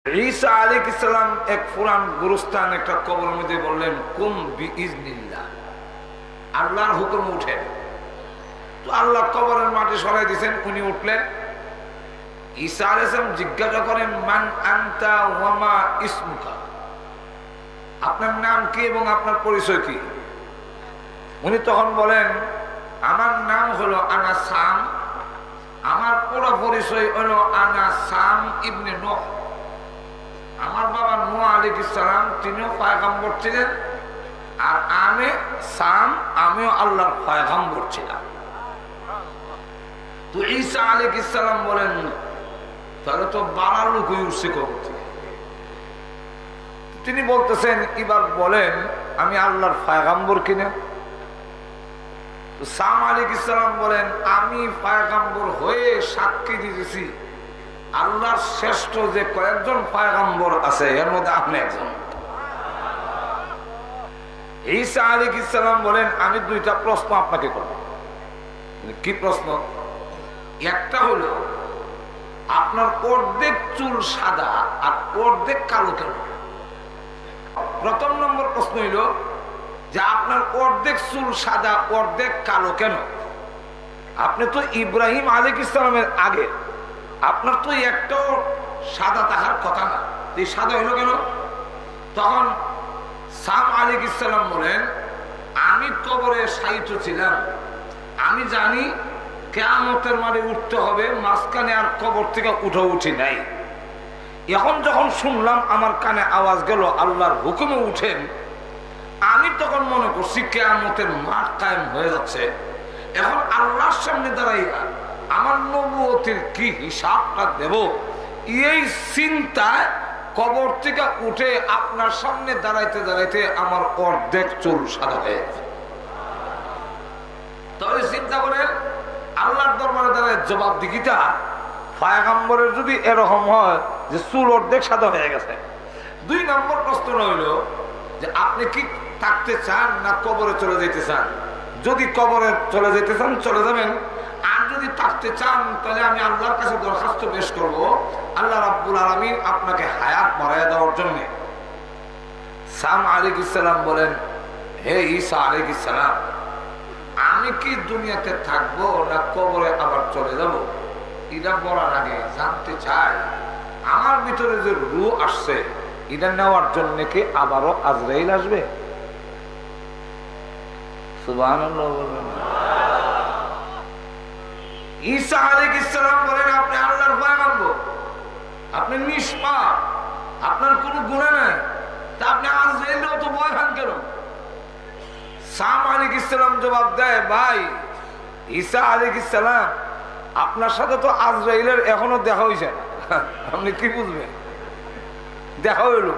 ঈসা আলাইহিস সালাম এক পুরান গুরুস্থান একটা কবরের মধ্যে বললেন কুম বিইজনিল্লাহ, আল্লাহর হুকুম উঠেন। তো আল্লাহ কবরের মাটি সরাই দিয়েছেন, উনি উঠলেন। ঈসা আলাইহিস সালাম জিজ্ঞাসা করেন মান আনতা ওয়া মা ইসমুকা, আপনার নাম কি এবং আপনার পরিচয় কি? উনি তখন বলেন আমার নাম হলো আনা সাম, আমার পুরো পরিচয় হলো আনা সাম ইবনে নূহ। আমার বাবা নূহ আলাইহিস সালাম তিনিও পয়গম্বর ছিলেন, আর আমি সাম, আমিও আল্লাহর পয়গম্বর ছিলাম। তো ঈসা আলাইহিস সালাম বলেন তাহলে তো বাড়া লোক হয়ে উঠছে কবর। তিনি বলতেছেন এবার বলেন আমি আল্লাহর পয়গম্বর কিনা? সাম আলাইহিস সালাম বলেন আমি পয়গম্বর হয়ে সাক্ষী দিতেছি আল্লাহর শ্রেষ্ঠ যে কয়েকজন পয়গম্বর আছে এর মধ্যে আপনি একজন। ঈসা আলাইহিস সালাম বলেন আমি দুইটা প্রশ্ন আপনাকে করব। কি প্রশ্ন? একটা হলো আপনার অর্ধেক চুল সাদা আর অর্ধেক কালো কেন? প্রথম নম্বর প্রশ্ন হইল যে আপনার অর্ধেক চুল সাদা অর্ধেক কালো কেন? আপনি তো ইব্রাহিম আলাইহিস সালামের আগে, আপনার তো একটাও সাদা থাকার কথা না, এই সাদা হইল কেন? তখন সাম আলাইহিস সালাম বলেন আমি কবরে শায়িত ছিলাম, আমি জানি কিয়ামতের মাঠে উঠতে হবে, মাঝখানে আর কবর থেকে উঠি নাই। এখন যখন শুনলাম আমার কানে আওয়াজ গেল আল্লাহর হুকুমে উঠেন, আমি তখন মনে করছি কিয়ামতের মাঠ কায়েম হয়ে যাচ্ছে। এখন আল্লাহর সামনে দাঁড়াইয়া আমার নবুয়তের কি হিসাবটা দেব, এই চিন্তায় কবর থেকে উঠে আপনার সামনে দাঁড়াইতে দাঁড়াইতে আমার অর্ধেক চুল সাদা হয়ে গেছে। তাহলে চিন্তা করেন আল্লাহর দরবারে দাঁড়ায় জবাব দিকিটা পয়গম্বরের যদি এরকম হয় যে চুল অর্ধেক সাদা হয়ে গেছে। দুই নম্বর প্রশ্ন হইল যে আপনি কি থাকতে চান না কবরে চলে যেতে চান? যদি কবরে চলে যেতে চান চলে যাবেন, আর যদি থাকতে চান তাহলে আমি আল্লাহর কাছে দরখাস্ত পেশ করব আল্লাহ রাব্বুল আলামিন আপনাকে হায়াত বাড়ায় দেওয়ার জন্য। সাম আলাইহিস সালাম বলেন হে ঈসা আলাইহিস সালাম, আমি কি দুনিয়াতে থাকবো না কবরে আবার চলে যাব? এটা বলার আগে জানতে চাই আমার ভিতরে যে রূহ আসছে এটা নেওয়ার জন্য কি আবারও আজরাইল আসবে? সুবহানাল্লাহ বলেন। ঈসা আলাইহিস সালাম বলেন আপনি আল্লাহর পয়গম্বর, আপনি নিষ্পাপ, আপনার কোনো গুনাহ নাই, তা আপনি আজরাইলের তো ভয় পান কেন? সাম আলাইহিস সালাম জবাব দেয় ভাই ঈসা আলাইহিস সালাম আপনার সাথে তো আজরাইলের এখনো দেখা হয়েছে না, আপনি কি বুঝবেন? দেখা হইল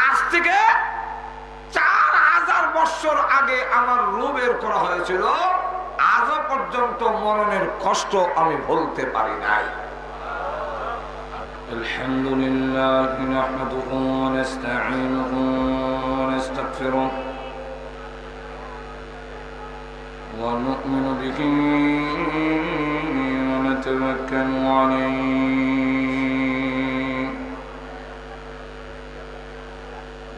আজ থেকে 4000 বছর আগে আমার রূহ বের করা হয়েছিল, আজও পর্যন্ত মরণের কষ্ট আমি ভুলতে পারি নাই। আলহামদুলিল্লাহ নাহমাদুহু ওয়া নাস্তাঈনুহু ওয়া নাস্তাগফিরুহ ওয়া নু'মিনু বিহি ওয়া নাতাওয়াক্কালু আলাইহি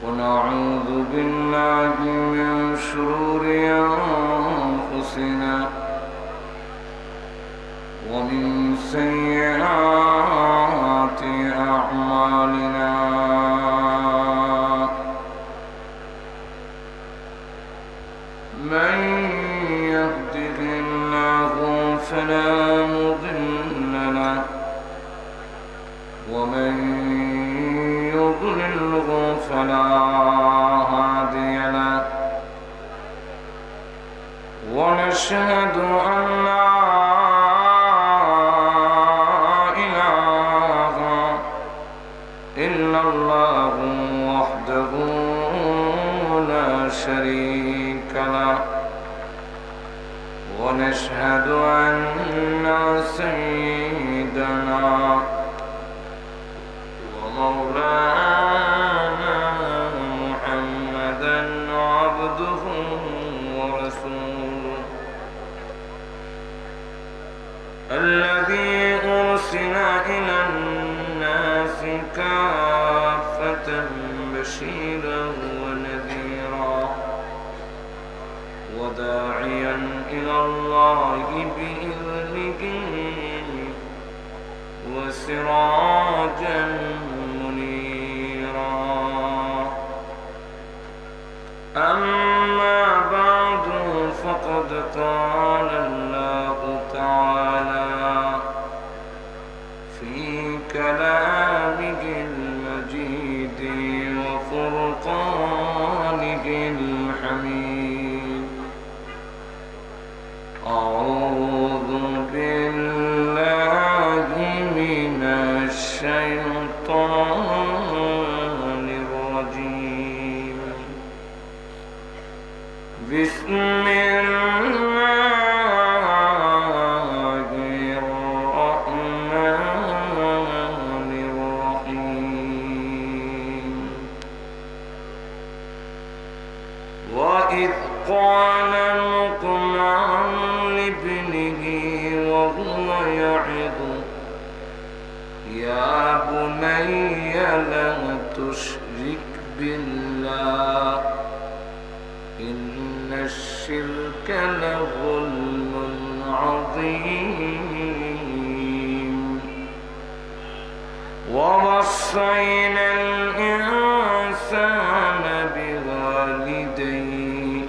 ওয়া না'উযু বিল্লাহি মিন শুরুরি আনফুসিনা ওয়া মিন সাইয়্যাতি আ'মালিনা মান ইয়াহদিহিল্লাহু ফালা মুদিল্লা লাহু ওয়া মান يضلله فلا هادي له ونشهد أن لا إله إلا الله وحده لا شريك له ونشهد أن سيدنا مولانا محمدا عبده ورسوله الذي أرسل إلى الناس كافة بشيرا ونذيرا وداعيا إلى الله بإذنه وسراجا منيرا. أما بعد فقد قال الله تعالى في كلامه المجيد وفرقانه الحميد: أعوذ بالله من الشيطان الرجيم. بسم الله الرحمن الرحيم. وإذ قال لقمان لابنه وهو يعظه: يا بني لا تشرك بالله إن الشرك لظلم عظيم. ووصينا الإنسان بوالديه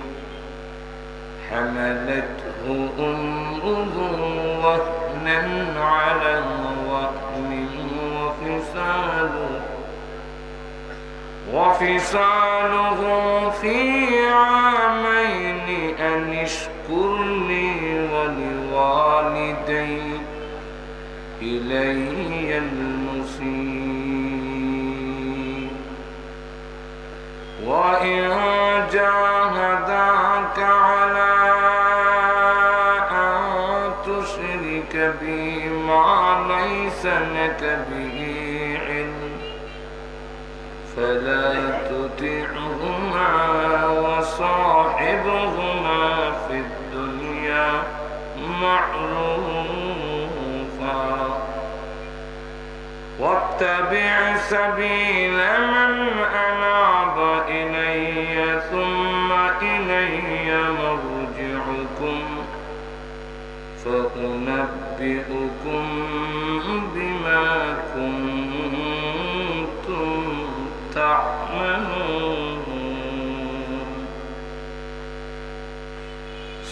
حملته أمه وهنا على وهن وفصاله في عامين أن اشكر لي ولوالديك إلي المصير. وإن جاهداك على أن تشرك بي ما ليس لك به علم فلا تطعهما وصاحبهما في الدنيا معروفا واتبع سبيل من أناب إلي ثم إلي مرجعكم فأنبئكم بما كنتم تعملون.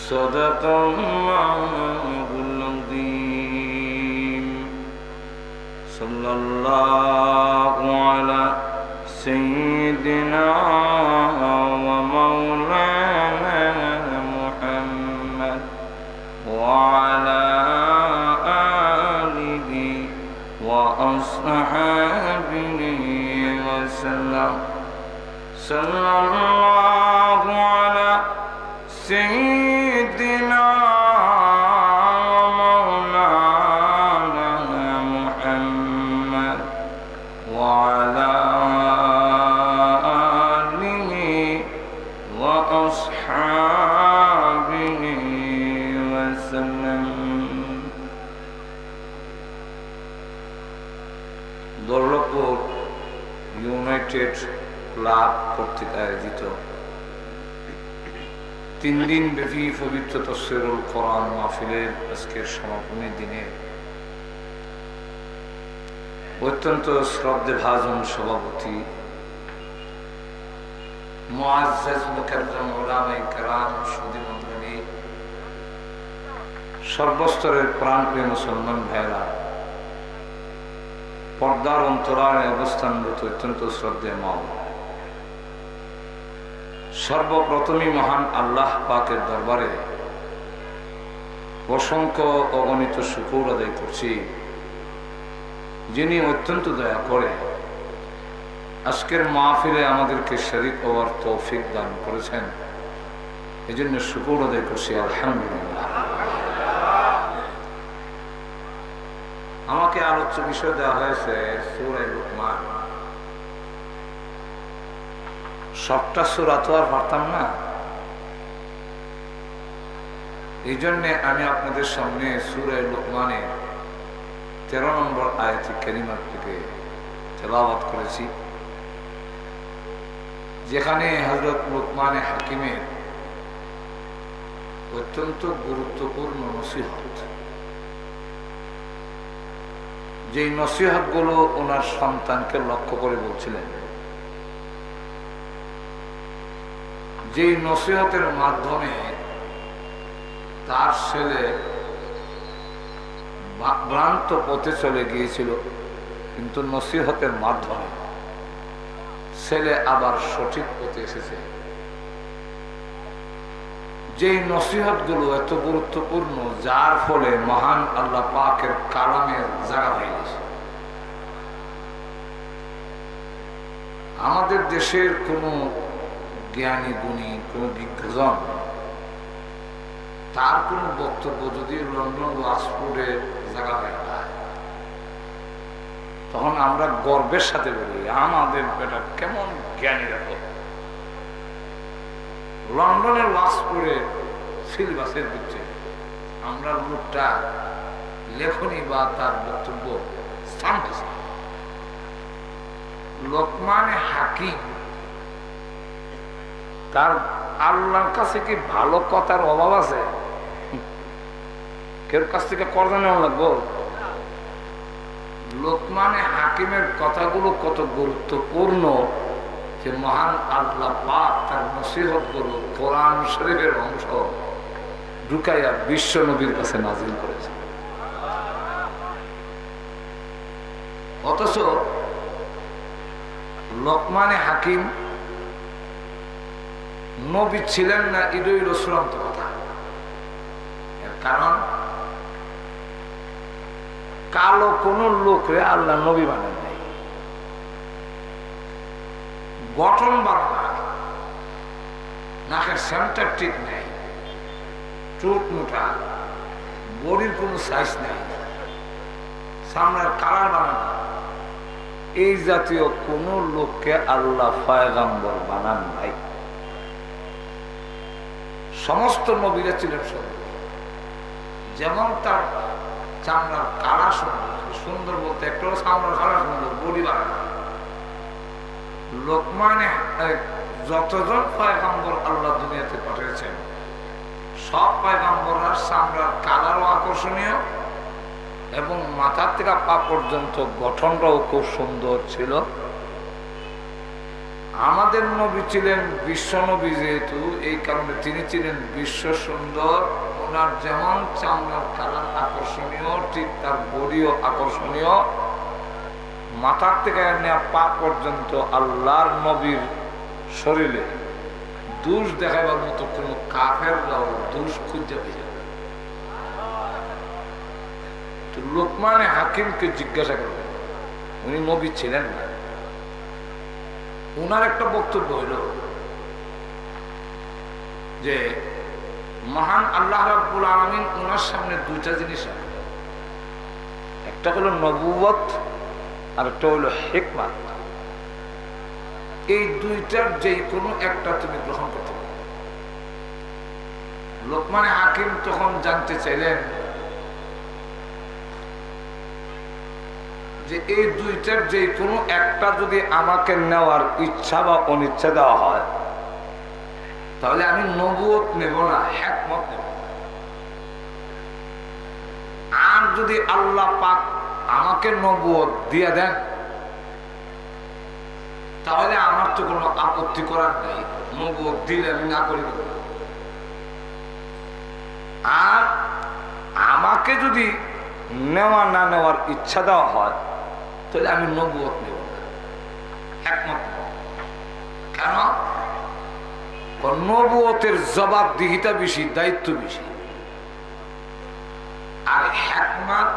صدق الله العظيم. صلى الله على سيدنا ومولانا محمد وعلى آله وأصحابه وسلم. صلى الله على سيدنا ومولانا محمد وعلى آله وأصحابه وسلم. দৌলতপুর ইউনাইটেড ক্লাব কর্তৃক আয়োজিত 3 দিন ব্যাপী পবিত্র তাফসীরুল কোরআন মাহফিলের আজকের সমাপনী দিনে অত্যন্ত শ্রদ্ধেভাজন সভাপতি মুআজ্জাজ মুকাররম উলামায়ে কেরাম, সুধী মণ্ডলী, সর্বস্তরের প্রাণপ্রিয় মুসলমান ভাইরা, পর্দার অন্তরালে অবস্থানরত অত্যন্ত শ্রদ্ধেয় মা, সর্বপ্রথমই মহান আল্লাহ পাকের দরবারে অসংখ্য অগণিত শুকর আদায় করছি, যিনি অত্যন্ত দয়া করে আজকের মাহফিলে আমাদেরকে শরীক হওয়ার তৌফিক দান করেছেন। এই জন্য শুকর আদায় করছি আলহামদুলিল্লাহ। আমাকে আলোচ্য বিষয় দেওয়া হয়েছে সূরা লুকমান। সবটা সূরা তো আর পারতাম না, এই জন্য আমি আপনাদের সামনে সূরা লুকমানের 13 নম্বর আয়াত কারিমা থেকে তেলাওয়াত করেছি, যেখানে হযরত লুকমান হাকিমের অত্যন্ত গুরুত্বপূর্ণ নসিহত, যে নসিহত গুলো ওনার সন্তানকে লক্ষ্য করে বলছিলেন, যে নসিহতের মাধ্যমে তার ছেলে ভ্রান্ত পথে চলে গিয়েছিল, কিন্তু নসিহতের মাধ্যমে ছেলে আবার সঠিক পথে এসেছে। যে নসিহত গুলো এত গুরুত্বপূর্ণ, যার ফলে মহান আল্লাহ পাকের কালামের জায়গা হয়ে গেছে। আমাদের দেশের কোন জ্ঞানী গুণী, কোন বিজ্ঞজন, তার কোন বক্তব্য যদি লন্ডন ওয়াক্সফোর্ডে জায়গা হয়ে যায়, তখন আমরা গর্বের সাথে বলি, আমাদের বেটা কেমন জ্ঞানী রাখো। লন্ডনের ওয়াক্সফোর্ডে সিলেবাসের ভিতরে আমরা লোকটা লেখনী বা তার বক্তব্য স্থান পেয়েছে। লোকমান হাকিম তার আল্লাহর কাছে কি ভালো কথার অভাব আছে? কেউ কাছ থেকে কর্জা নেওয়া লাগবো? লোকমান হাকিমের কথাগুলো কত গুরুত্বপূর্ণ, যে মহান আল্লাহ পাক তার নসিহত গুলো কোরআন শরীফের অংশ ঢুকাইয়া বিশ্ব নবীর কাছে নাজিল করেছে। অথচ লোকমান হাকিম নবী ছিলেন না, এটাই হলো চূড়ান্ত কথা। এর কারণ কালো কোন লোকরে আল্লাহ নবী বানান নাই, গঠন ভালো না, নাকের সেন্টার ঠিক নেই, চোট মোটা, বডির কোনো সাইজ নেই, সামনের কালার বানানো, এই জাতীয় কোন লোককে আল্লাহ পয়গম্বর বানান নাই। সমস্ত নবীরা ছিলেন সুন্দর, যেমন তার চামড়ার কালা সুন্দর, সুন্দর বলতে একটা চামড়ার কালা সুন্দর, বডি বানানো। লোকমানে যতজন পয়গম্বর আল্লাহ দুনিয়াতে পাঠিয়েছেন, সব পয়গম্বররা চামড়ার কালারও আকর্ষণীয় এবং মাথার থেকে পা পর্যন্ত গঠনটাও খুব সুন্দর ছিল। আমাদের নবী ছিলেন বিশ্ব নবী, যেহেতু এই কারণে তিনি ছিলেন বিশ্ব সুন্দর। ওনার যেমন চামড়ার কালার আকর্ষণীয়, ঠিক তার বডিও আকর্ষণীয়। মাথার থেকে পা পর্যন্ত আল্লাহর নবীর শরীরে দোষ দেখাবার মতো কোন কাফেররাও দোষ খুঁজে পেয়ে যাবে। তো লোকমান হাকিমকে জিজ্ঞাসা করবেন, উনি নবী ছিলেন না। উনার একটা বক্তব্য হইল যে মহান আল্লাহ রাব্বুল আলামিন উনার সামনে দুইটা জিনিস, একটা হলো নবুয়ত আর একটা হলো হিকমত। এই দুইটার যে কোনো একটা তুমি গ্রহণ করতে পারো। লোকমান হাকিম তখন জানতে চাইলেন যে এই দুইটার যে কোনো একটা যদি আমাকে নেওয়ার ইচ্ছা বা অনিচ্ছা দেওয়া হয়, তাহলে আমি নবুয়ত নেব না, হিকমত নেব। আর যদি আল্লাহ পাক আমাকে নবুয়ত দিয়ে দেন, তাহলে আমার তো কোনো আপত্তি করার নেই, নবুয়ত দিলে আমি না করি। আর আমাকে যদি নেওয়া না নেওয়ার ইচ্ছা দেওয়া হয়, তাহলে আমি নবুয়ত নেব না, হিকমত নেব। কেন? নবুয়তের জবাবদিহিতা বেশি, দায়িত্ব বেশি। আর হিকমত,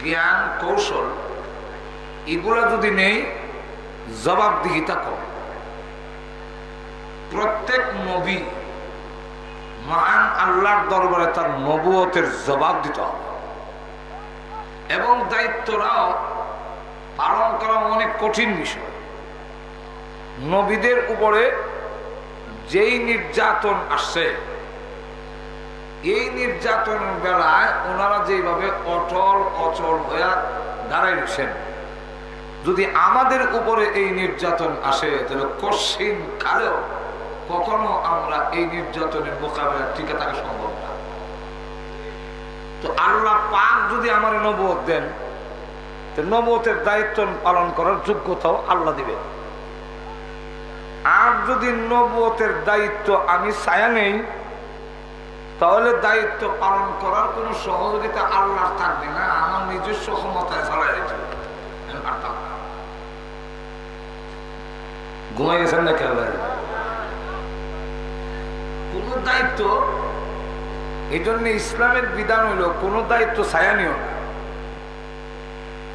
জ্ঞান, কৌশল, এগুলা যদি নেই, জবাবদিহিতা কম। প্রত্যেক নবী মহান আল্লাহর দরবারে তার নবুয়তের জবাব দিতে হবে, এবং দায়িত্বরাও পালন করা অনেক কঠিন বিষয়। নবীদের উপরে যেই নির্যাতন আসছে, এই নির্যাতনের বেলায় ওনারা যেভাবে অটল অচল হয়ে দাঁড়াই রয়েছেন, যদি আমাদের উপরে এই নির্যাতন আসে তাহলে কঠিন কালেও কখনো আমরা এই নির্যাতনের মোকাবেলা টিকে থাকা সম্ভব না। তো আল্লাহ পাক যদি আমার নবুয়ত দেন, তো নবুয়তের দায়িত্ব পালন করার যোগ্যতাও আল্লাহ দিবেন। আর যদি নবুয়তের দায়িত্ব আমি ছায়া নেই, তাহলে দায়িত্ব পালন করার কোন সহযোগিতা আল্লাহ থাকবে না, আমার নিজস্ব ক্ষমতায় চালাই দিতে ঘুমাই গেছেন না খেয়াল কোন দায়িত্ব। এই জন্য ইসলামের বিধান হইল কোন দায়িত্ব ছায়া নিও না।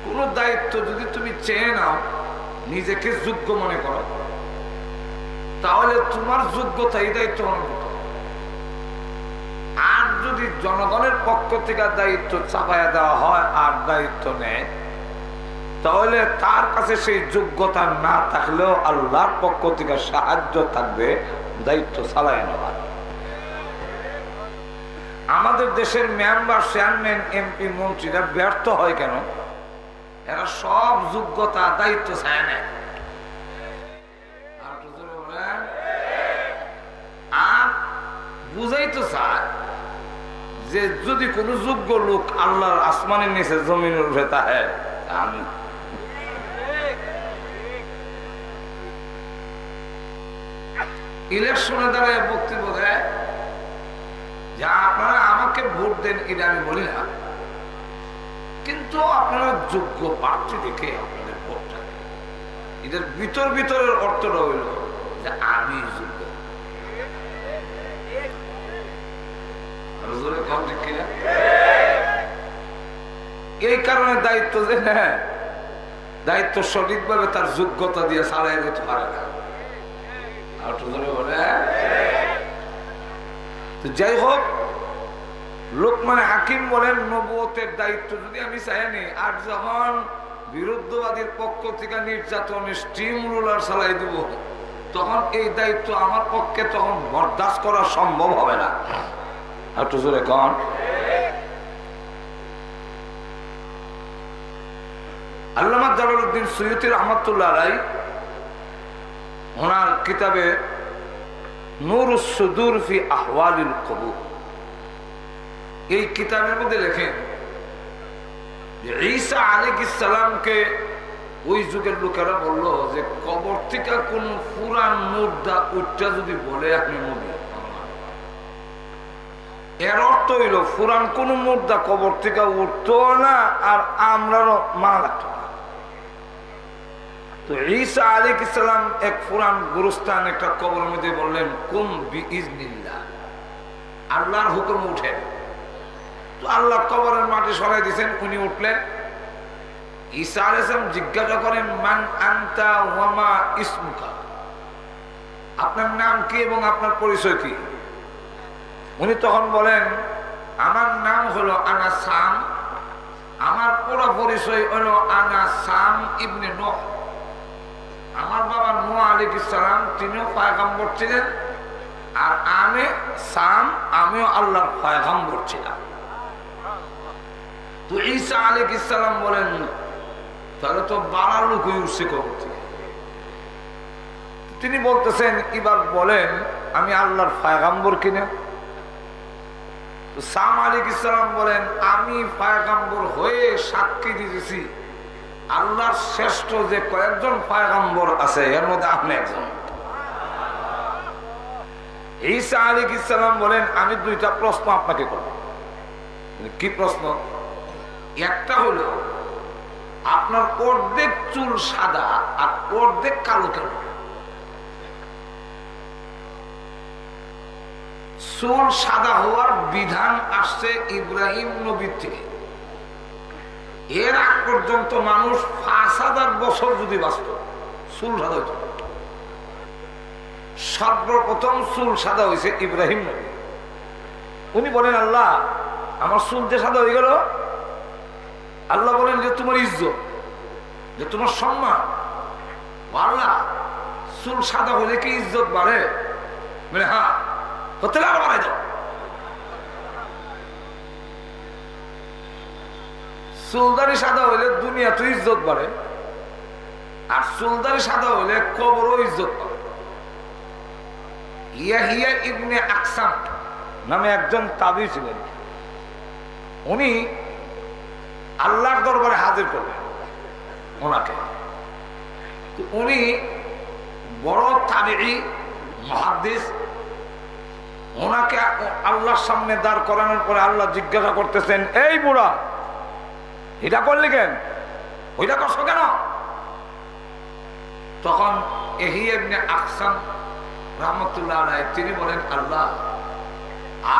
কোন দায়িত্ব যদি তুমি চেয়ে নাও, নিজেকে যোগ্য মনে করো, তাহলে তোমার যোগ্যতা এই দায়িত্ব মনে করতে। আর যদি জনগণের পক্ষ থেকে দায়িত্ব চাপাইয়া দেওয়া হয় আর দায়িত্ব নেয়, তাহলে তার কাছে সেই যোগ্যতা না থাকলেও আল্লাহর পক্ষ থেকে সাহায্য থাকবে দায়িত্ব চালায় নেওয়ার। আমাদের দেশের মেম্বার, চেয়ারম্যান, এমপি, মন্ত্রীরা ব্যর্থ হয় কেন? এরা সব যোগ্যতা দায়িত্ব চায় নেয়। আর বুঝাইতে চায় যে যদি কোন যোগ্য লোক আল্লাহর আসমানের নিচে জমিনের উপরে থাকে, আমি ইলেকশনে দাঁড়ায় বক্তব্য দেয় যে আপনারা আমাকে ভোট দেন, এটা আমি বলি না, কিন্তু আপনারা যোগ্য প্রার্থী দেখে আপনাদের ভোটটা। এদের ভিতরের অর্থটা হইল যে আমি যোগ্য। এই কারণে দায়িত্ব যে হ্যাঁ, দায়িত্ব সঠিকভাবে তার যোগ্যতা দিয়ে চালাই যেতে পারে না। যাই হোক, লোকমান হাকিম বলেন নবুয়তের দায়িত্ব যদি আমি চাইনি, আর যখন বিরুদ্ধবাদীর পক্ষ থেকে নির্যাতনের স্টিম রুলার চালাই দিব, তখন এই দায়িত্ব আমার পক্ষে তখন বরদাস্ত করা সম্ভব হবে না। একটু জোরে কন। আল্লামা জালালউদ্দিন সুয়ুতী রহমাতুল্লাহ আলাইহি ওনার কিতাবে নূরুস সুদূর ফি আহওয়ালিল কুবুর, এই কিতাবের মধ্যে লেখেন যে ঈসা আলাইহিস সালামকে ওই যুগের লোকেরা বলল যে কবর থেকে কোন পুরান মুর্দা উঠটা যদি বলে আপনি নবী, এর অর্থ হইল পুরান কোন মুর্দা কবর থেকে উঠতো না আর আমরাও মা লাগতো না। তো ঈসা আলাইহিস সালাম এক পুরান গুরুস্থান একটা কবর মধ্যে বললেন কুম বিইজনিল্লাহ, আল্লাহর হুকুম উঠেন। তো আল্লাহ কবরের মাটি সরাই দিয়েছেন, উনি উঠলেন। ঈসা আলাইহিস সালাম জিজ্ঞাসা করেন মান আনতা ওয়া মা ইসমুকা, আপনার নাম কি এবং আপনার পরিচয় কি? উনি তখন বলেন আমার নাম হলো আনা সাম, আমার পুরো পরিচয় হলো আনা সাম ইবনে নূহ। আমার বাবা নূহ আলাইহিস সালাম তিনিও পয়গম্বর ছিলেন, আর আমি সাম, আমিও আল্লাহর পয়গম্বর ছিলাম। তো ঈসা আলাইহিস সালাম বলেন তাহলে তো বাড়া লোক উঠছে কবর থেকে। তিনি বলতেছেন এবার বলেন আমি আল্লাহর পয়গম্বর কিনা? সাম আলাইহিস সালাম বলেন আমি পয়গম্বর হয়ে সাক্ষী দিতেছি আল্লাহর শ্রেষ্ঠ যে কয়েকজন পয়গম্বর আছে এর মধ্যে আপনি একজন। ঈসা আলাইহিস সালাম বলেন আমি দুইটা প্রশ্ন আপনাকে করব। কি প্রশ্ন? একটা হলো আপনার অর্ধেক চুল সাদা আর অর্ধেক কালো কেন? চুল সাদা হওয়ার বিধান আসছে ইব্রাহিম নবীর থেকে। এর আগ পর্যন্ত মানুষ ৫,০০০ বছর যদি বাঁচত চুল সাদা হইত। সর্বপ্রথম চুল সাদা হয়েছে ইব্রাহিম নবী। উনি বলেন আল্লাহ আমার চুল যে সাদা হয়ে গেল, আল্লাহ বলেন যে তোমার ইজ্জত, যে তোমার সম্মান। আল্লাহ চুল সাদা হলে কি ইজ্জত বাড়ে? মানে হ্যাঁ, হতে আরো বাড়াই দাও। চুলদারি সাদা হইলে দুনিয়া তো ইজ্জত বাড়ে, আর চুলদারি সাদা হইলে কবরও ইজ্জত পাবে। ইয়াহিয়া ইবনে আকসাম নামে একজন তাবী ছিলেন, উনি আল্লাহর দরবারে হাজির করলেন ওনাকে। উনি বড় তাবী মুহাদ্দিস। ওনাকে আল্লাহর সামনে দাঁড় করানোর পরে আল্লাহ জিজ্ঞাসা করতেছেন, এই বুড়া, এটা করলি কেন, ওইটা করছো কেন? তখন ইয়াহিয়া ইবনে আকসাম রাহমাতুল্লাহ আলাইহি তিনি বলেন, আল্লাহ,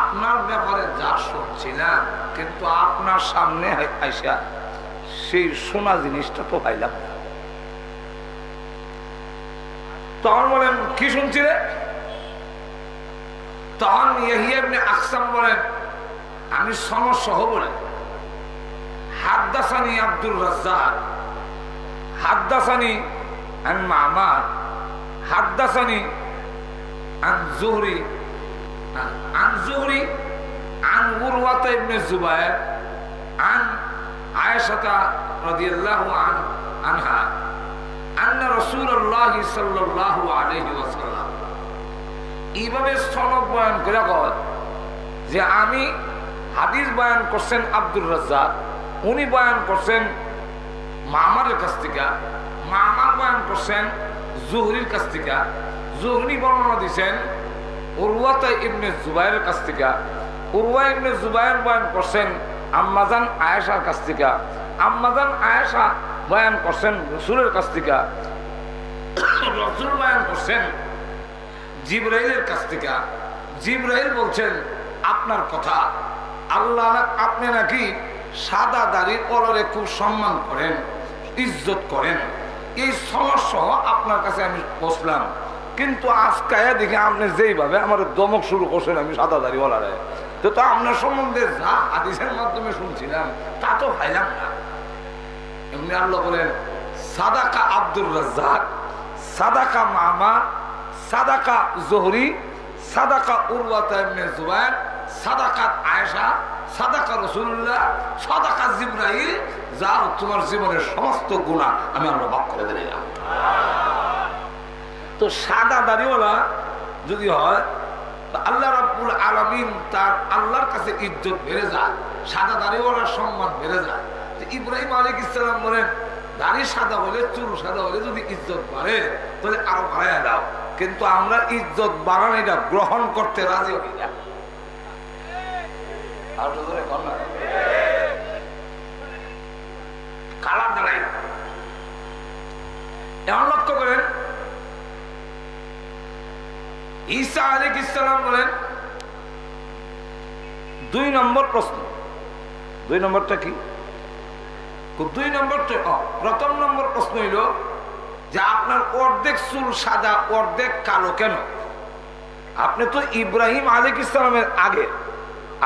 আপনার ব্যাপারে যা শুনছিলাম, কিন্তু আপনার সামনে আইসা সেই সোনা জিনিসটা তো পাইলাম না। তখন বলেন, কি শুনছিলে? তখন ইয়াহিয়া ইবনে আকসাম বলেন, আমি সনদ সহ বলেন, হাদ্দাসানি আব্দুর রাজ্জাক, হাদ্দাসানি আন মামার, হাদ্দাসানি আন জুহরি, عن زهري عن عروة بن الزبير عن عائشة رضي الله عنها أن رسول الله صلى الله عليه وسلم এইভাবে সনদ বয়ান করে কয় যে আমি হাদিস বয়ান করছেন আব্দুর রাজ্জাক, উনি বয়ান করছেন মামারের কাছ থেকে, মামার বয়ান করছেন জুহরির কাছ থেকে, জুহরি বর্ণনা দিয়েছেন উরওয়াতা ইবনে জুবাইরের কাছ থেকে, উরওয়া ইবনে জুবাইর বয়ান করছেন আম্মাজান আয়েশার কাছ থেকে, আম্মাজান আয়েশা বয়ান করছেন রাসূলের কাছ থেকে, রাসূল বয়ান করছেন জিবরাইলের কাছ থেকে। জিবরাইল বলছেন, আপনার কথা, আল্লাহ আপনি নাকি সাদা দাড়ির ওলারে খুব সম্মান করেন, ইজ্জত করেন, এই সমস্যা আপনার কাছে আমি বসলাম, কিন্তু আজকে দেখে আপনি যেইভাবে আমার দমক শুরু করছেন আমি সাদা দাড়িওয়ালারে, তো আপনার সম্বন্ধে যা হাদিসের মাধ্যমে শুনছিলাম তা তো পাইলাম না। এমনি আল্লাহ বলেন, সাদাকা আব্দুর রাজ্জাক, সাদাকা মামা, সাদাকা জোহরি, সাদাকা উরওয়াতা ইবনে জুবাইর, সাদাকাত আয়েশা, সাদাকা রাসূলুল্লাহ, সাদাকা জিবরাইল, যা তোমার জীবনের সমস্ত গুনাহ আমি আল্লাহ মাফ করে দিলাম। তো সাদা দাড়িওয়ালা যদি হয়, আল্লাহ রাব্বুল আলামিন তার আল্লাহর কাছে ইজ্জত বেড়ে যায়, সাদা দাড়িওয়ালার সম্মান বেড়ে যায়। তো ইব্রাহিম আলাইহিস সালাম বলেন, দাড়ি সাদা হলে, চুল সাদা হলে যদি ইজ্জত বাড়ে তাহলে আরো বাড়াইয়া দাও, কিন্তু আমরা ইজ্জত বাড়ানোটা গ্রহণ করতে রাজি হই না। কালার দাঁড়াই এমন লক্ষ্য করেন, ঈসা আলাইহিস সালাম বলেন, 2 নম্বর প্রশ্ন। 2 নম্বরটা কি? 2 নম্বরটা, প্রথম নম্বর প্রশ্ন হইল যে আপনার অর্ধেক চুল সাদা অর্ধেক কালো কেন? আপনি তো ইব্রাহিম আলাইহিস সালামের আগে,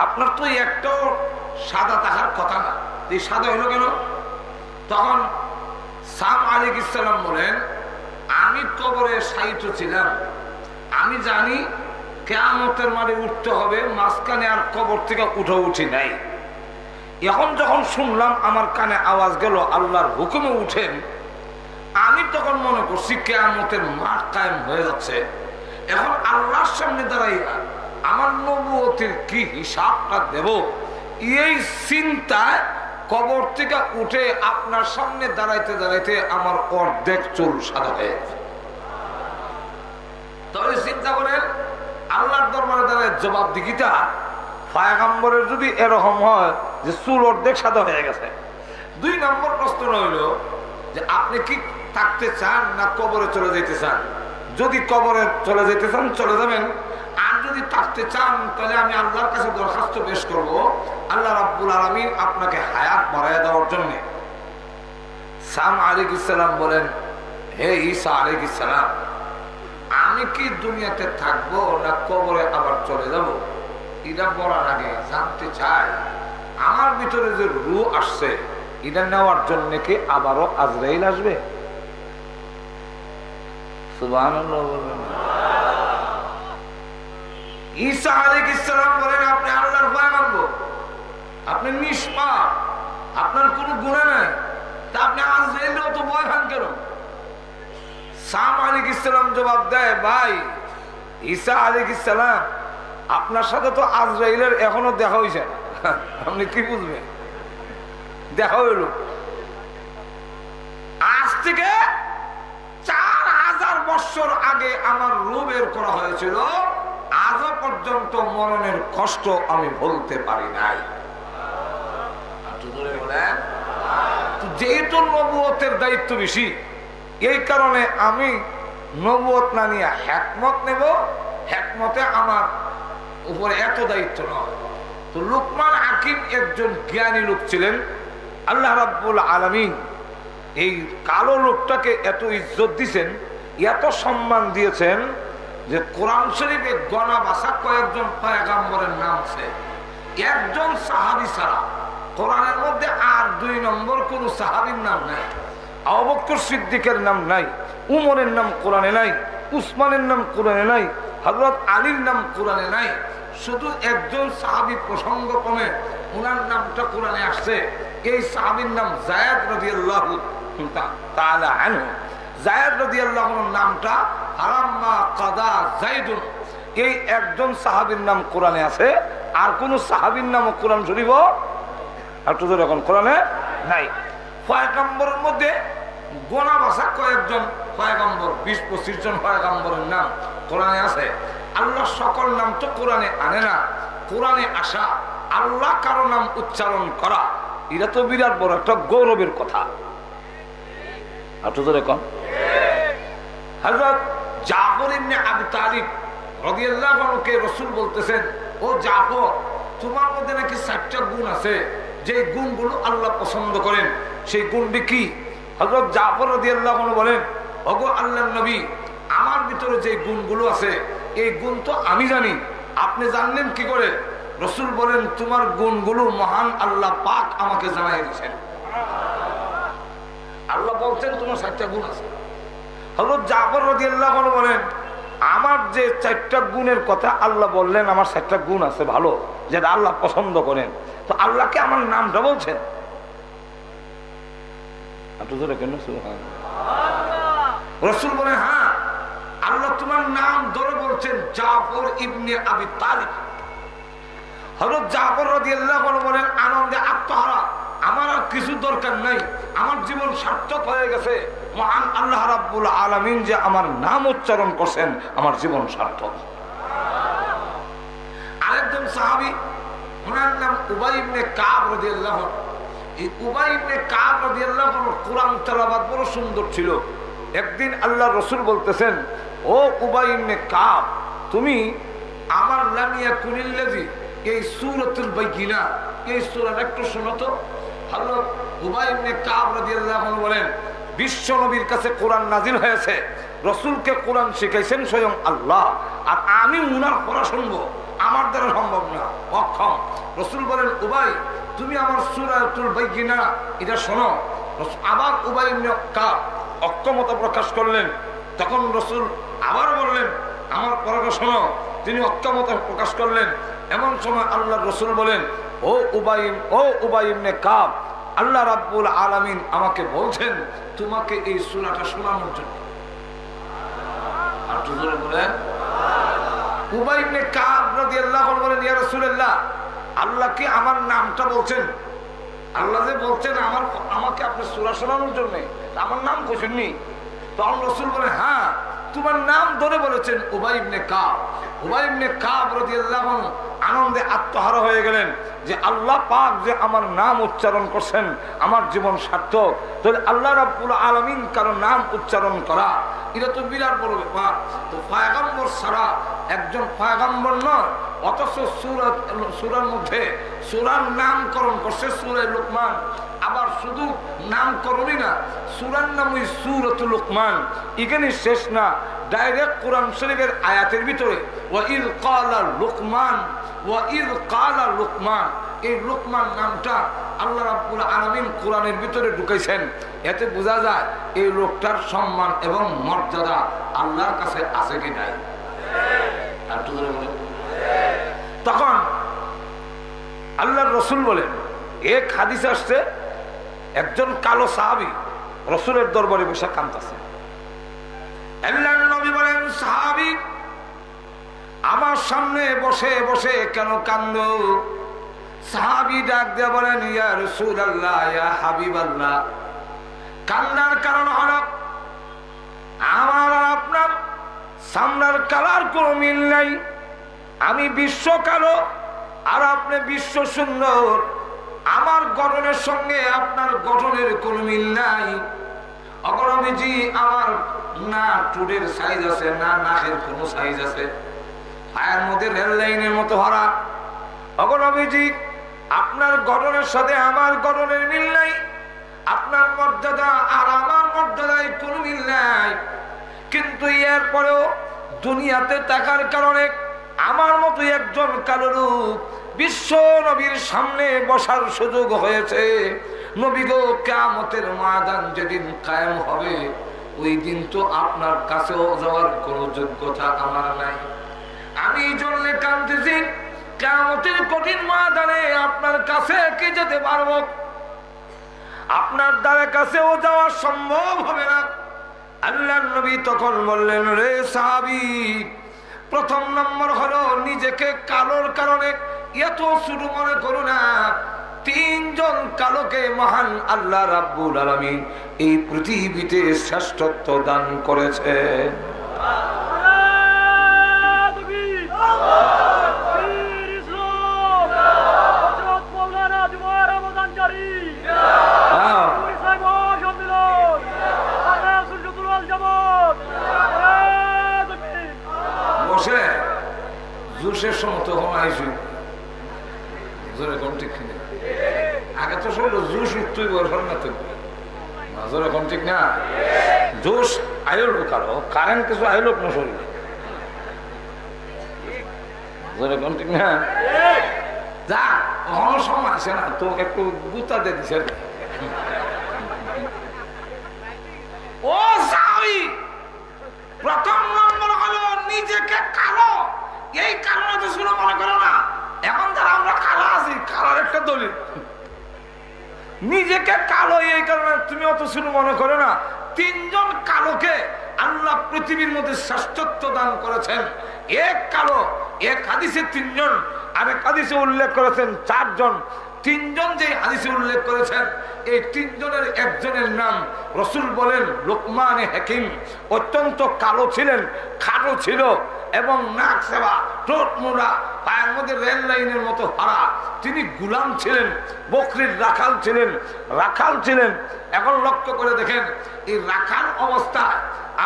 আপনার তো একটাও সাদা থাকার কথা না, এই সাদা হইল কেন? তখন সাম আলাইহিস সালাম বলেন, আমি কবরে শায়িত ছিলাম, আমি জানি কিয়ামতের মাঠে উঠতে হবে, মাঝখানে আর কবর থেকে উঠি নাই। এখন যখন শুনলাম আমার কানে আওয়াজ গেল আল্লাহর হুকুমে উঠেন, আমি তখন মনে করছি কিয়ামতের মাঠ কায়েম হয়ে যাচ্ছে। এখন আল্লাহর সামনে দাঁড়াই আমার নবুয়তের কি হিসাবটা দেব, এই চিন্তায় কবর থেকে উঠে আপনার সামনে দাঁড়াইতে দাঁড়াইতে আমার অর্ধেক চুল সাদা হয়ে গেছে। তাহলে চিন্তা করেন, আল্লাহর দরবারে দাঁড়ায় জবাব দিকিটা পয়গম্বরের যদি এরকম হয় যে চুল অর্ধেক সাদা হয়ে গেছে। 2 নম্বর প্রশ্ন হইল যে আপনি কি থাকতে চান না কবরে চলে যেতে চান? যদি কবরে চলে যেতে চান চলে যাবেন, আর যদি থাকতে চান তাহলে আমি আল্লাহর কাছে দরখাস্ত পেশ করব, আল্লাহ রাব্বুল আলামিন আপনাকে হায়াত বাড়ায় দেওয়ার জন্য। সাম আলাইহিস সালাম বলেন, হে ঈসা আলাইহিস সালাম, আমি কি দুনিয়াতে থাকবো না কবরে আবার চলে যাব? এটা বলার আগে জানতে চাই আমার ভিতরে যে রূহ আসছে এটা নেওয়ার জন্য কি আবারও আজরাইল আসবে? সুবহানাল্লাহ বলেন। ঈসা আলাইহিস সালাম বলেন, আপনি আল্লাহর পয়গম্বর, আপনি নিষ্পাপ, আপনার কোনো গুনাহ নাই, তা আপনি আজরাইলের তো ভয় পান কেন? সাম আলাইহিস সালাম জবাব দেয়, ভাই ঈসা আলাইহিস সালাম আপনার সাথে তো আজরাইলের এখনো দেখা হয়েছে না, আপনি কি বুঝবেন? দেখা হইল আজ থেকে 4000 বছর আগে আমার রূহ বের করা হয়েছিল, আজও পর্যন্ত মরণের কষ্ট আমি বলতে পারি নাই। যেহেতু নবুয়তের দায়িত্ব বেশি, এই কারণে আমি নবুয়ত না নিয়ে হিকমত নেব, হিকমতে আমার উপরে এত দায়িত্ব নয়। তো লুকমান হাকিম একজন জ্ঞানী লোক ছিলেন। আল্লাহ রাব্বুল আলামিন এই কালো লোকটাকে এত ইজ্জত দিয়েছেন, এত সম্মান দিয়েছেন যে কোরআন শরীফে গনা বাসা কয়েকজন পয়গম্বরের নাম আছে, একজন সাহাবী ছাড়া কোরআনের মধ্যে আর 2 নম্বর কোন সাহাবীর নাম নাই। আবু বকর সিদ্দিকের নাম নাই, উমরের নাম কোরআনে নাই, উসমানের নাম কোরআনে নাই, হযরত আলীর নাম কোরআনে নাই। শুধু একজন সাহাবী প্রসঙ্গক্রমে ওনার নামটা কোরআনে আসছে, এই সাহাবীর নাম যায়েদ রাদিয়াল্লাহু তাআলা আনহু। যায়েদ রাদিয়াল্লাহু আনহুর নামটা হারাম্মা কাদা যায়েদুন, এই একজন সাহাবীর নাম কোরআনে আছে, আর কোন সাহাবীর নাম কোরআন শরীফ একটু যখন কোরআনে নাই। পয়গম্বরের মধ্যে গোনা বাসা কয়েকজন পয়গম্বর, 20-25 জন পয়গম্বরের নাম কোরআনে আছে। আল্লাহ সকল নাম তো কোরআনে আনে না, কোরআনে আসা আল্লাহ কারো নাম উচ্চারণ করা, এটা তো বিরাট বড় একটা গৌরবের কথা। হযরত জাফর ইবনে আবি তালিব রাদিয়াল্লাহু আনহুকে রাসূল বলতেছেন, ও জাফর, তোমার মধ্যে নাকি 4টা গুণ আছে, যে গুণগুলো আল্লাহ পছন্দ করেন, সেই গুণটি কি? হযরত জাফর রাদিয়াল্লাহু আনহু বলেন, ওগো আল্লাহর নবী, আমার ভিতরে যে গুণগুলো আছে এই গুণ তো আমি জানি, আপনি জানলেন কি করে? রাসূল বলেন, তোমার গুণগুলো মহান আল্লাহ পাক আমাকে জানাই দিয়েছেন। আল্লাহ বলছেন তোমার 4টা গুণ আছে। হযরত জাফর রাদিয়াল্লাহু আনহু বলেন, আমার যে 4টা গুণের কথা আল্লাহ বললেন, আমার 4টা গুণ আছে ভালো, যেটা আল্লাহ পছন্দ করেন, তো আল্লাহকে আমার নামটা বলছেন। রাসূল বলেন, হ্যাঁ, আল্লাহ তোমার নাম ধরে বলছেন জাফর ইবনে আবি তালিব। হযরত জাফর রাদিয়াল্লাহু আনহু বলেন, আনন্দে আত্মহারা, আমার আর কিছু দরকার নাই, আমার জীবন সার্থক হয়ে গেছে, মহান আল্লাহ রাব্বুল আলামিন যে আমার নাম উচ্চারণ করছেন, আমার জীবন সার্থক। আরেকজন সাহাবী, ওনার নাম উবাই ইবনে কাব রাদিয়াল্লাহু আনহু। এই উবাই ইবনে কাব রাদিয়াল্লাহু আনহু কোরআন তেলাওয়াত বড় সুন্দর ছিল। একদিন আল্লাহর রাসূল বলতেছেন, ও উবাই ইবনে কাব, তুমি আমার লামিয়া কুনিল্লাযী এই সূরাতুল বাইয়িনা, এই সূরাটা একটু শোনো তো। হযরত উবাই ইবনে কাব রাদিয়াল্লাহু আনহু বলেন, বিশ্ব নবীর কাছে কোরআন নাজিল হয়েছে, রাসূলকে কোরআন শিখাইছেন স্বয়ং আল্লাহ, আর আমি উনার পড়া শুনবো, আমার দ্বারা সম্ভব না, অক্ষম। রাসূল বলেন, উবাই, তুমি আমার সূরাতুল বাইয়িনা এটা শোনো। আবার উবাই ইবনে কাব অক্ষমতা প্রকাশ করলেন, তখন রাসূল আবার বললেন, আমার পড়াটা শোনো। তিনি অক্ষমতা প্রকাশ করলেন। এমন সময় আল্লাহর রাসূল বলেন, ও উবাই ইবনে কাব, আল্লাহ রাব্বুল আলামিন আমাকে বলছেন তোমাকে এই সূরাটা শোনানোর জন্য। আর জোরে বলেন, উবাই ইবনে কাব রাদিয়াল্লাহু আনহু বলেন, ইয়া রাসূলুল্লাহ, আল্লাহ কি আমার নামটা বলছেন? আল্লাহ যে বলছেন আমাকে আপনি সূরা শোনানোর জন্য, আমার নাম কইছেননি? তখন রাসূল বলেন, হ্যাঁ, তোমার নাম ধরে বলেছেন উবাই ইবনে কাব। উবাই ইবনে কাব রাদিয়াল্লাহু আনহু আনন্দে আত্মহারা হয়ে গেলেন যে আল্লাহ পাক যে আমার নাম উচ্চারণ করছেন, আমার জীবন সার্থক। তাহলে আল্লাহ রাব্বুল আলামিন কারো নাম উচ্চারণ করা, এটা তো বিরাট বড় ব্যাপার। তো পয়গম্বর ছাড়া একজন পয়গম্বর নয়, অথচ সূরার মধ্যে সূরার নামকরণ করছে সূরা লুকমান। আবার শুধু নামকরণই না, সূরার নামই সূরাতুল লুকমান। এখানে শেষ না, ডাইরেক্ট কোরআন শরীফের আয়াতের ভিতরে ওয়াইল ক্বালা লুকমান, ওয়াইল ক্বালা লুকমান, এই লুকমান নামটা আল্লাহ রাব্বুল আলামিন কোরআনের ভিতরে ঢুকাইছেন। এতে বোঝা যায় এই লোকটার সম্মান এবং মর্যাদা আল্লাহর কাছে আছে কি নাই। তখন আল্লাহর রাসূল বলেন, এক হাদিস আসছে, একজন কালো সাহাবী রাসূলের দরবারে বসে কাঁদতেছে। আল্লাহর নবী বলেন, সাহাবী আমার সামনে বসে বসে কেন কান্দো? সাহাবী ডাক দিয়ে বলেন, ইয়া রাসূলুল্লাহ, ইয়া হাবিবাল্লাহ, কান্নার কারণ হলো আমার আর আপনার সামনার কালার কোনো মিল নাই। আমি বিশ্ব কালো আর আপনি বিশ্ব সুন্দর। আমার গঠনের সঙ্গে আপনার গঠনের কোনো মিল নাই। অগরবিজি, আমার না টুডের সাইজ আছে, না নাকের কোনো সাইজ আছে, পায়ের মধ্যে রেল লাইনের মতো ভরা। অগরবিজি, আপনার গঠনের সাথে আমার গঠনের মিল নাই। আপনার মর্যাদা আর আমার মর্যাদায় কোনো মিল নাই। কিন্তু এরপরেও দুনিয়াতে থাকার কারণে আমার মতো একজন কালো রূপ বিশ্ব নবীর সামনে বসার সুযোগ হয়েছে। নবী গো, কিয়ামতের ময়দান যেদিন কায়েম হবে, ওই দিন তো আপনার কাছেও যাওয়ার কোনো যোগ্যতা আমার নাই। আমি এই জন্য কাঁদতেছি, কিয়ামতের কঠিন ময়দানে আপনার কাছে কি যেতে পারবো? আপনার দ্বারা কাছেও যাওয়া সম্ভব হবে না। আল্লাহর নবী তখন বললেন, রে সাহাবী, প্রথম নম্বর হলো নিজেকে কালোর কারণে এত ছোট মনে করো না। তিনজন কালোকে মহান আল্লাহ রাব্বুল আলামিন এই পৃথিবীতে শ্রেষ্ঠত্ব দান করেছে। বসে জুসের সময় তখন আইসু জোরে কোন ঠিক না, আগে তো সব জুস উঠতেই বসর না, তো জোরে কোন ঠিক না। জুস আইল কারো কারেন্ট কিছু আইল না শরীর, জোরে কোন ঠিক না। যা অহন সময় আসে না, তো একটু গুতা দিয়ে দিছে। ও সাহাবী, প্রথম নম্বর হলো নিজেকে কালো। এই কারণে তো শুনে মনে করো না, এখন যারা আমরা কালো আছি, কালার একটা দলিল। নিজেকে কালো এই কারণে তুমি অত শুনে মনে করো না। তিনজন কালোকে আল্লাহ পৃথিবীর মধ্যে শ্রেষ্ঠত্ব দান করেছেন। এক কালো, এক হাদিসে তিনজন, আরেক হাদিসে উল্লেখ করেছেন চারজন। তিনজন যে হাদিসে উল্লেখ করেছেন, এই তিনজনের একজনের নাম রাসূল বলেন লোকমান হাকিম। অত্যন্ত কালো ছিলেন, খাটো ছিল এবং নাক সেবা, ঠোঁট মোড়া, পায়ের মধ্যে রেল লাইনের মতো হারা। তিনি গুলাম ছিলেন, বকরির রাখাল ছিলেন। এখন লক্ষ্য করে দেখেন, এই রাখাল অবস্থায়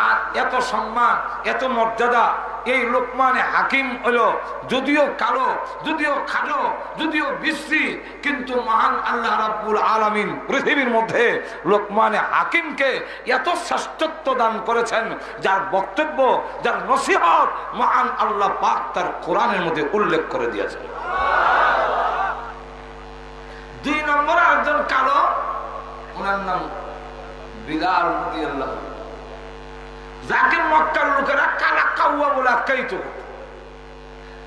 আর এত সম্মান, এত মর্যাদা এই লোকমানে হাকিম হলো। যদিও কালো, যদিও খাটো, যদিও বিশ্রী, কিন্তু মহান আল্লাহ রাব্বুল আলামিন পৃথিবীর মধ্যে লোকমানে হাকিমকে এত শ্রেষ্ঠত্ব দান করেছেন, যার বক্তব্য, যার নসিহত মহান আল্লাহ পাক তার কোরআনের মধ্যে উল্লেখ করে দিয়েছেন। দুই নম্বর একজন কালো, ওনার নাম বিলাল রাদিয়াল্লাহু, যাকে মক্কার লোকেরা কালা কাউয়া বলে আখ্যায়িত।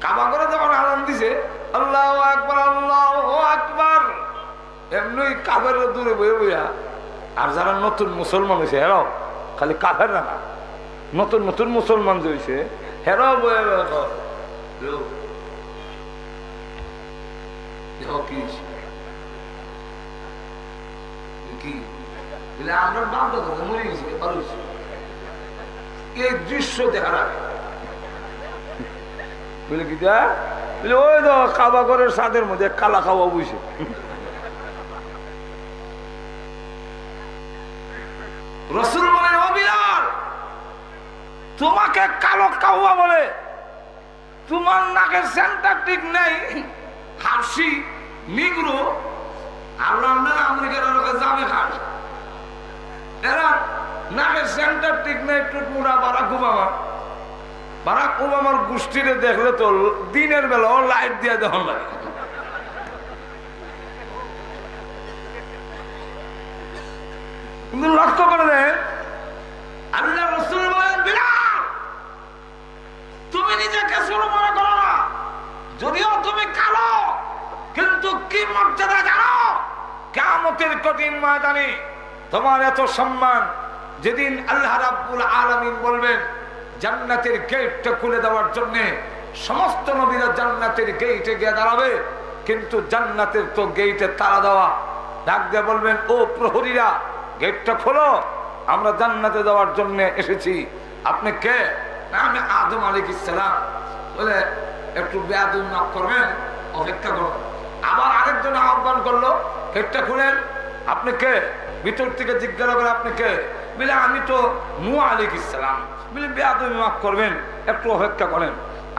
কাবা করে যখন আলান দিছে, আল্লাহু আকবার, আল্লাহু আকবার, এমনি কাফের দূরে বয়ে বইয়া। আর যারা নতুন মুসলমান হয়েছে, হেরাও খালি কাফের না, নতুন নতুন মুসলমান যে হয়েছে, হেরাও বয়ে কি আমরা বাপ দাদা মরে গেছি, ভালো হয়েছে। এই দৃশ্য দেখার আগে বুঝলে কি, ওই তো কাবা ঘরের ছাদের মধ্যে কালা খাওয়া বুঝছে। রাসূল বলেন, ও বিলাল, তোমাকে কালো কাওয়া বলে, তোমার নাকের সেন্টার ঠিক নেই, হাসি নিগ্রো। আমরা আমেরিকার জামে খান, এরা নাকের সেন্টার ঠিক নেই, টুটমুড়া। বারাক ওবামার গোষ্ঠীরে দেখলে তো দিনের বেলা লাইট দিয়ে দেওয়া লাগে। কিন্তু লক্ষ্য করে দেন, আল্লাহ রাসূল বলেন, বিলাল, তুমি নিজেকে ছোট মনে করো না। যদিও তুমি কালো, কিন্তু কি মর্যাদা জানো? কিয়ামতের কঠিন ময়দানে তোমার এত সম্মান, যেদিন আল্লাহ রাব্বুল আলামিন বলবেন জান্নাতের গেটটা খুলে দেওয়ার জন্য, সমস্ত নবীরা জান্নাতের গেটে গিয়ে দাঁড়াবে, কিন্তু জান্নাতের তো গেটে তালা দেওয়া। ডাক দিয়ে বলবেন, ও প্রহরীরা, গেটটা খোলো, আমরা জান্নাতে যাওয়ার জন্য এসেছি। আপনি কে? আমি আদম আলাইহিস সালাম। বলে একটু বেয়াদবি মাফ করবেন, অপেক্ষা করুন। আবার আরেকজন আহ্বান করলো, গেটটা খুলেন। আপনি কে? ভিতর থেকে জিজ্ঞাসা করে, আপনি কে? বলে আমি তো নূহ আলাইহিস সালাম। বলে বেয়াদবি মাফ করবেন, একটু অপেক্ষা করেন।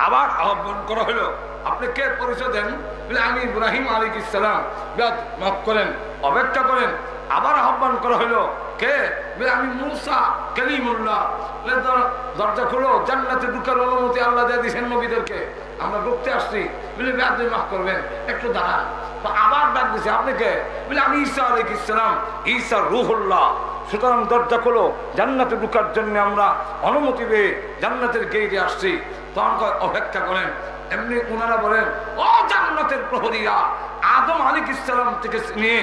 আবার আহ্বান করা হলো, আপনি কে? পরিচয় দেন। বলে আমি ইব্রাহিম আলাইহিস সালাম। মাফ করেন, অপেক্ষা করেন। আবার আহ্বান করা হলো, কে? বলে আমি মূসা কালিমুল্লাহ। দরজা খুলো, জান্নাতে ঢুকার অনুমতি আল্লাহ দিয়ে দিয়েছেন নবীদেরকে, আমরা ঢুকতে আসছি। বলে বেয়াদবি মাফ করবেন, একটু দাঁড়ান। আবার ডাক দিছে, আপনি কে? বলে আমি ঈসা আলাইহিস সালাম, ঈসা রূহুল্লাহ। সুতরাং দরজা খোলো, জান্নাতে ঢুকার জন্য আমরা অনুমতি পেয়ে জান্নাতের গেটে আসছি। তখন অপেক্ষা করেন। এমনি ওনারা বলেন, ও জান্নাতের প্রহরীরা, আদম আলাইহিস সালাম থেকে নিয়ে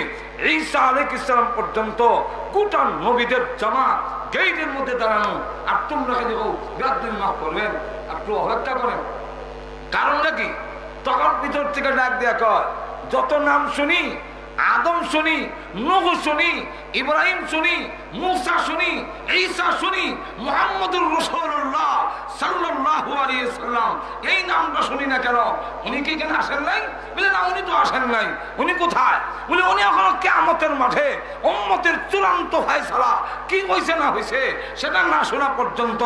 ঈসা আলাইহিস সালাম পর্যন্ত গোটা নবীদের জামাত গেটের মধ্যে দাঁড়ানো, আর তোমরা খালি বেয়াদবি মাফ করবেন, একটু অপেক্ষা করেন। কারণটা কি? তখন ভিতর থেকে ডাক দেয়া কয়, যত নাম শুনি, আদম শুনি, নূহ শুনি, ইব্রাহিম শুনি, মূসা শুনি, ঈসা শুনি, মুহাম্মদুর রাসূলুল্লাহ সাল্লাল্লাহু আলাইহি সাল্লাম, এই নামটা শুনি না কেন? উনি কি এখানে আসেন নাই? বলে না, উনি তো আসেন নাই। উনি কোথায়? বলে উনি এখনো কিয়ামতের মাঠে উম্মতের চূড়ান্ত ফয়সালা কি হয়েছে না হয়েছে সেটা না শোনা পর্যন্ত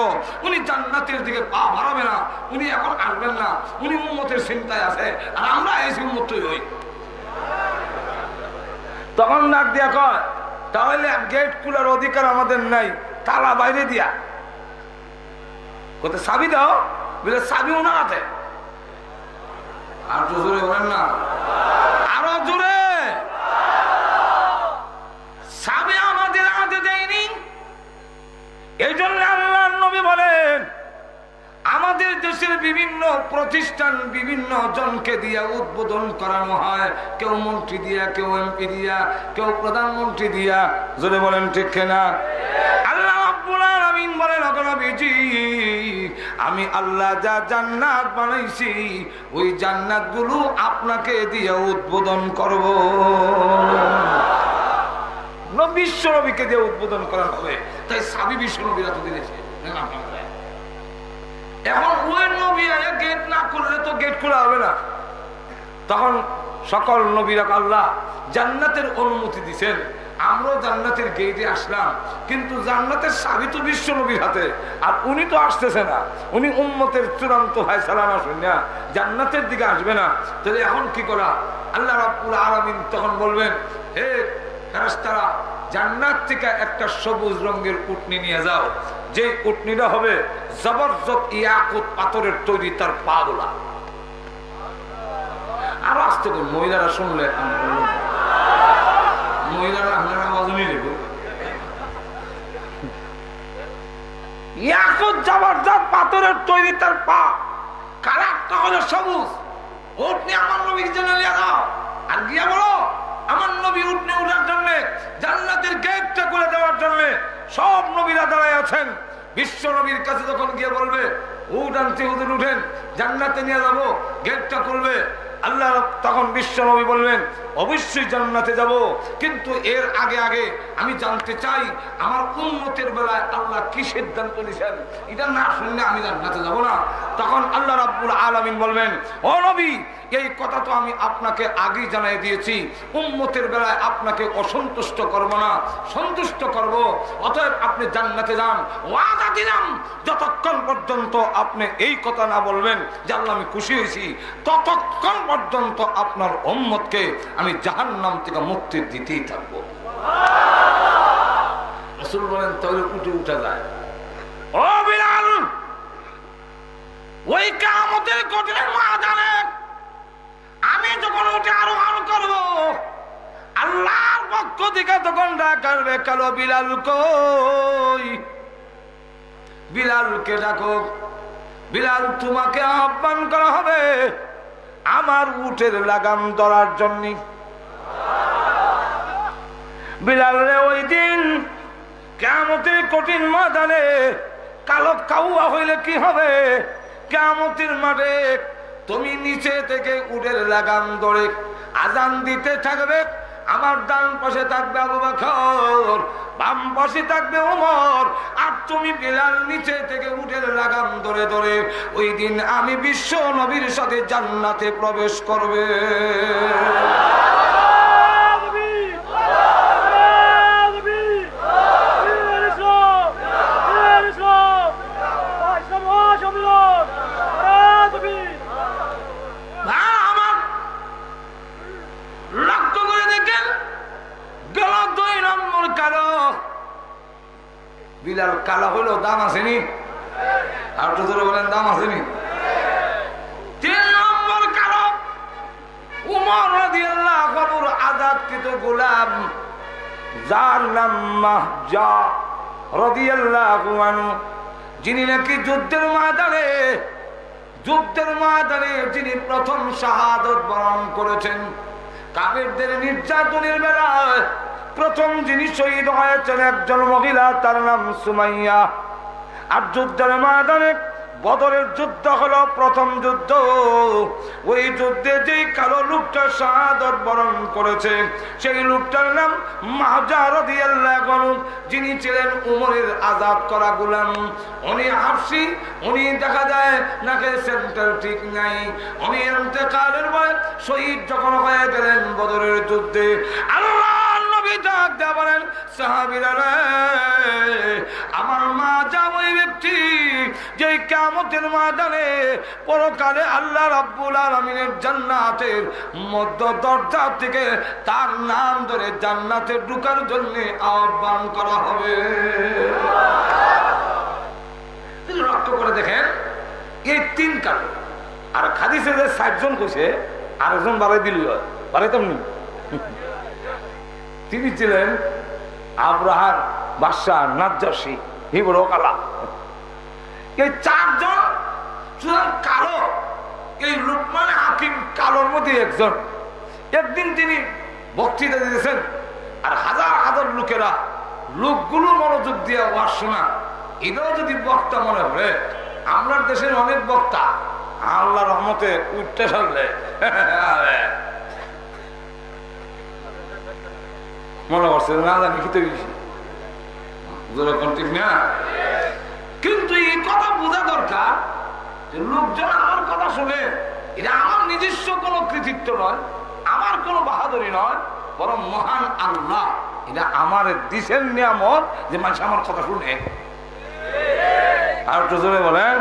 উনি জান্নাতের দিকে পা বাড়াবে না, উনি এখন আসবেন না। উনি উম্মতের চিন্তায় আছে, আর আমরা এই উম্মতই হই। তখন ডাক দিয়া কয়, তাহলে গেট খোলার অধিকার আমাদের নাই, তালা বাইরে দিয়া। কোথায় চাবি দাও? বলে চাবি ওনার হাতে। আর জোরে বলেন না, আরো জোরে। চাবি আমাদের হাতে দেয়নি। এই জন্য আল্লাহর নবী বলেন, আমাদের দেশের বিভিন্ন প্রতিষ্ঠান বিভিন্ন জনকে দিয়া উদ্বোধন করানো হয়, কেউ মন্ত্রী দিয়া, কেউ এমপি দিয়া, কেউ প্রধানমন্ত্রী দিয়া। যদি বলেন ঠিক কিনা? আল্লাহ রাব্বুল আলামিন বলেন, নবীজি, আমি আল্লাহ যা জান্নাত বানাইছি ওই জান্নাতগুলো আপনাকে দিয়া উদ্বোধন করব। বিশ্ব নবীকে দিয়ে উদ্বোধন করা হবে, তাই সাবি বিশ্ব নবীরা তো দিয়েছে। এখন ওই নবী গেট না করলে তো গেট খোলা হবে না। তখন সকল নবীরা আল্লাহ জান্নাতের অনুমতি দিচ্ছেন, আমরাও জান্নাতের গেটে আসলাম, কিন্তু জান্নাতের চাবি তো বিশ্ব নবীর হাতে, আর উনি তো আসতেছে না। উনি উম্মতের চূড়ান্ত ফয়সালা না শুনিয়া জান্নাতের দিকে আসবে না। তাহলে এখন কি করা? আল্লাহ রাব্বুল আলামিন তখন বলবেন, হে ফেরেশতারা, জান্নাত থেকে একটা সবুজ রঙের উটনি নিয়ে যাও, যে উটনিটা হবে জবরদস্ত ইয়াকুত পাথরের তৈরি, তার পা গুলা। আরো আসতে করুন, মহিলারা শুনলে, মহিলারা আপনারা আওয়াজ নিয়ে নেব। ইয়াকুত জবরদস্ত পাথরের তৈরি, তার পা কালারটা হলো সবুজ। উটনি আমার নবীর জন্য নিয়ে যাও, আর গিয়া বলো আমার নবী উঠনে উঠার জন্য, জান্নাতের গেটটা খুলে দেওয়ার জন্য সব নবীরা দাঁড়ায় আছেন। বিশ্ব নবীর কাছে যখন গিয়ে বলবে, উঠ আনতে হুজুর, উঠেন, জান্নাতে নিয়ে যাবো, গেটটা খুলবে, আল্লাহ তখন বিশ্ব নবী বলবেন, অবশ্যই জান্নাতে যাব, কিন্তু এর আগে আগে আমি জানতে চাই আমার উম্মতের বেলায় আল্লাহ কি সিদ্ধান্ত নিয়েছেন, এটা না শুনলে আমি জান্নাতে যাব না। তখন আল্লাহ রাব্বুল আলামিন বলবেন, ও নবী, এই কথা তো আমি আপনাকে আগেই জানাই দিয়েছি, উম্মতের বেলায় আপনাকে অসন্তুষ্ট করব না, সন্তুষ্ট করব। অতএব আপনি জান্নাতে যান, ওয়াদা দিলাম যতক্ষণ পর্যন্ত আপনি এই কথা না বলবেন যে আল্লাহ আমি খুশি হয়েছি, ততক্ষণ পর্যন্ত আপনার উম্মতকে আমি জাহান্নাম থেকে মুক্তি দিতেই থাকবো। রাসূল বলেন, তাহলে উঠে উঠা যায়। ও বিলাল, ওই কিয়ামতের কঠিন ময়দানে আমি যখন উঠে আরোহণ করব, আল্লাহর পক্ষ থেকে তখন ডাকবে, কালো বিলাল কই? বিলালকে ডাকো। বিলাল, তোমাকে আহ্বান করা হবে আমার উটের লাগাম ধরার জন্য। বিলাল রে, ওই দিন কিয়ামতের কঠিন ময়দানে কালো কাউয়া হইলে কি হবে? কিয়ামতের মাঠে তুমি নিচে থেকে উটের লাগাম ধরে আজান দিতে থাকবে। আমার ডান পাশে থাকবে আবু বকর, বাম পাশে থাকবে ওমর, আর তুমি বিলাল নিচে থেকে উটের লাগাম ধরে ধরে ওই দিন আমি বিশ্ব নবীর সাথে জান্নাতে প্রবেশ করবে। বিলাল কালা হইলো দাম আসেনি? আর তো ধরে বলেন দাম আসেনি? 3 নম্বর কালো উমর রাদিয়াল্লাহু আনহু আযাদকৃত গোলাম, যার নাম মাহজা রাদিয়াল্লাহু আনহু, যিনি নাকি যুদ্ধের ময়দানে যিনি প্রথম শাহাদাত বরণ করেছেন। কাফেরদের নির্যাতনের বেলায় প্রথম যিনি শহীদ হয়েছেন একজন মহিলা, তার নাম সুমাইয়া। আর যুদ্ধের ময়দানে বদরের যুদ্ধ হলো প্রথম যুদ্ধ। ওই যুদ্ধে যেই কালো লোকটা শাহাদাত বরণ করেছে সেই লোকটার নাম মাহজা রাদিয়াল্লাহু আনহু, যিনি ছিলেন উমরের আজাদ করা গোলাম। উনি হাফসি, উনি দেখা যায় নাকি সেন্টার ঠিক নাই। উনি ইন্তেকালের পরে শহীদ যখন হয়ে গেলেন বদরের যুদ্ধে, আল্লাহ বলেন সাহাবীরা রে, আমার মা যা ওই ব্যক্তি যে কিয়ামতের ময়দানে পরকালে আল্লাহ রাব্বুল আলামিনের জান্নাতের মধ্য দরজা থেকে তার নাম ধরে জান্নাতে ঢোকার জন্য আহ্বান করা হবে। লক্ষ্য করে দেখেন এই 3 কারণ। আর হাদিসে যে 60 জন কইছে আরেকজন বাড়াই দিল, বাড়াইতাম নি। তিনি ছিলেন আব্রাহার বাদশাহ নাজ্জাশী হিবর কালা। এই 4 জন সুতরাং কালো। এই লুকমান হাকিম কালোর মধ্যে একজন। একদিন তিনি বক্তৃতা দিতেছেন, আর হাজার হাজার লোকগুলো মনোযোগ দিয়ে ওয়াজ শোনা। এটাও যদি বক্তা মনে হবে, আমরা দেশের অনেক বক্তা আল্লাহ রহমতে উঠতে ফেললে মনে করছে না জানি খেতে বেশি ঠিক না। কিন্তু এই কথা বোঝা দরকার যে লোকজন আমার কথা শুনে, এটা আমার নিজস্ব কোনো কৃতিত্ব নয়, আমার কোনো বাহাদুরি নয়, বরং মহান আল্লাহ এটা আমার দিশের নিয়ামত যে মানুষ আমার কথা শুনে। আর তো জোরে বলেন